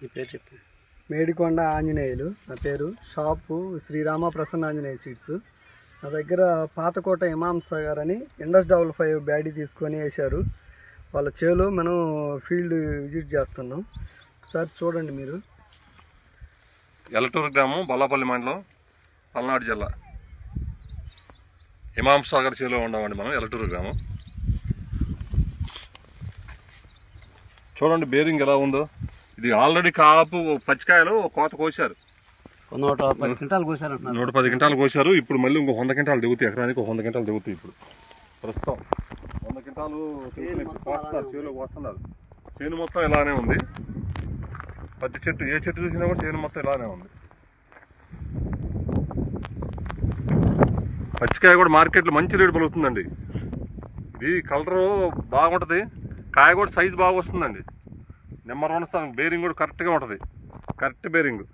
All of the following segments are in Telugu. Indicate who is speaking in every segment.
Speaker 1: ఈ పేరు చెప్పు.
Speaker 2: మేడికొండ ఆంజనేయులు నా పేరు. Shop Srirama Prasanna Anjaneya seeds. నా దగ్గర పాతకోట ఇమాం సాగర్ అని Indus55 బ్యాడీ తీసుకొని వేశారు. వాళ్ళ చేలో మనం ఫీల్డ్ విజిట్ చేస్తున్నాం. ఒకసారి చూడండి మీరు.
Speaker 3: ఎలటూరు గ్రామం, బొల్లాపల్లి మండలం, పల్నాడు జిల్లా. ఇమాం సాగర్ చేలో ఉన్నామండి మనం. ఎలటూరు గ్రామం. చూడండి బేరింగ్ ఎలా ఉందో. ఇది ఆల్రెడీ కాపు పచ్చికాయలు కోత కోసారు.
Speaker 1: 110 క్వింటాలు కోసారు.
Speaker 3: 110 క్వింటాలు కోసారు. ఇప్పుడు మళ్ళీ ఇంకో 100 క్వింటాలు దిగుతాయి. ఎకరానికి 100 క్వింటాలు దిగుతాయి. ఇప్పుడు ప్రస్తుతం 100 క్వింటాలు కోస్తున్నారు, చేలోకి వస్తున్నారు. చేను మొత్తం ఇలానే ఉంది. ప్రతి చెట్టు, ఏ చెట్టు చూసినా కూడా చేను మొత్తం ఇలానే ఉంది. పచ్చికాయ కూడా మార్కెట్లో మంచి రేటు పలుకుతుందండి. ఇది కలరు బాగుంటుంది, కాయ కూడా సైజు బాగా వస్తుందండి. నెంబర్ 1 స్థానం. బేరింగ్ కూడా కరెక్ట్గా ఉంటుంది. కరెక్ట్ బేరింగ్ ఉంది.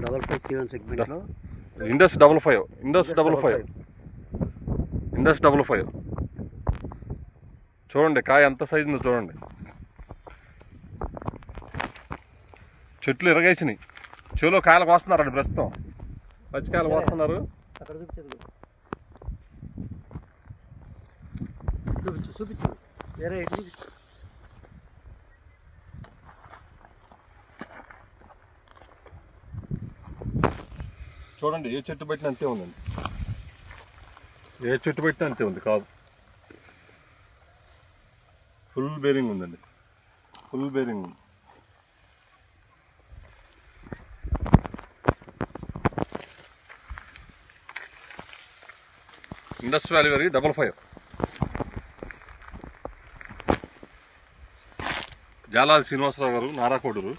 Speaker 1: Indus55 సెగ్మెంట్లో
Speaker 3: Indus55 చూడండి కాయ ఎంత సైజు ఉందో చూడండి. చెట్లు ఇరగేసినాయి. చెలో కాయలు కోస్తున్నారండి ప్రస్తుతం. పచ్చికాయలు కోస్తున్నారు.
Speaker 1: చూపించు వేరే చూపించు.
Speaker 3: చూడండి ఏ చెట్టు పెట్టినా అంతే ఉందండి. ఏ చెట్టు పెట్టినా అంతే ఉంది. కాదు, ఫుల్ బేరింగ్ ఉందండి. ఫుల్ బేరింగ్ ఉంది. Indus55 జాలాది శ్రీనివాసరావు గారు, నారాకోడూరు.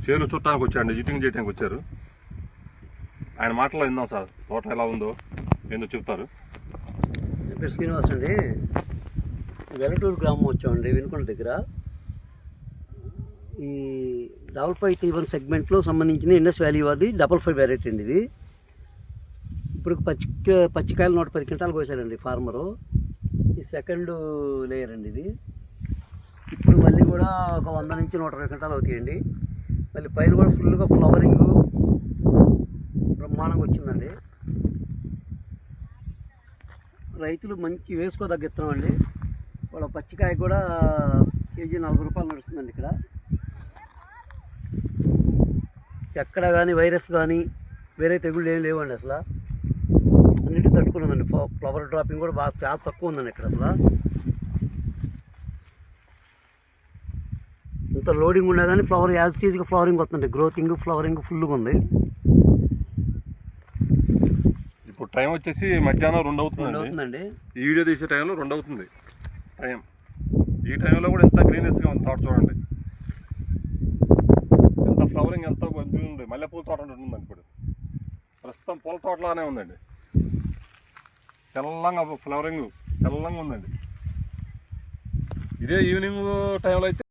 Speaker 3: చేలు చుట్టానికి వచ్చారండి, విజిటింగ్ చేయడానికి వచ్చారు. ఆయన మాటలో విందాం సార్. తోట ఎలా ఉందో ఏందో చెప్తారు.
Speaker 1: పేరు శ్రీనివాస్ అండి. వెలటూరు గ్రామం వచ్చామండి, వినుకొండ దగ్గర. ఈ 55 సెగ్మెంట్లో సంబంధించిన Indus55 వారిది 55 వెరైటీ అండి ఇది. ఇప్పుడు పచ్చికాయలు 110 క్వింటాలు కోసారండి ఫార్మరు. ఈ సెకండ్ లేయర్ అండి ఇది. ఇప్పుడు మళ్ళీ కూడా ఒక 100 నుంచి 120 క్వింటాలు అవుతాయండి. మళ్ళీ పైన కూడా ఫుల్గా ఫ్లవరింగ్ బ్రహ్మాండంగా వచ్చిందండి. రైతులు మంచి వేసుకోదగ్గ విత్తనం అండి. వాళ్ళ పచ్చికాయ కూడా కేజీ 40 రూపాయలు నడుస్తుందండి. ఇక్కడ ఎక్కడ కానీ వైరస్ కానీ వేరే తెగుళ్ళు ఏం లేవండి. అసలు అన్నిటిని తట్టుకున్నదండి. ఫ్లవర్ డ్రాపింగ్ కూడా బాగా చాలా తక్కువ ఉందండి ఇక్కడ. అసలు ఇంత లోడింగ్ ఉన్నా కానీ ఫ్లవర్ యాజ్ టీజ్గా ఫ్లవరింగ్ వస్తుంది. గ్రోతింగ్ ఫ్లవరింగ్ ఫుల్గా ఉంది.
Speaker 3: ఇప్పుడు టైం వచ్చేసి మధ్యాహ్నం 2 అవుతుందండి. ఈ వీడియో తీసే టైంలో 2 అవుతుంది టైం. ఈ టైంలో కూడా ఎంత గ్రీనెస్గా ఉంది తోట చూడండి. ఎంత ఫ్లవరింగ్, ఎంత ఉంది. మల్లెపూల తోట ఉంటుందండి. ఇప్పుడు ప్రస్తుతం పూల తోటలానే ఉందండి. తెల్లంగా ఫ్లవరింగ్ తెల్లంగా ఉందండి. ఇదే ఈవినింగ్ టైంలో అయితే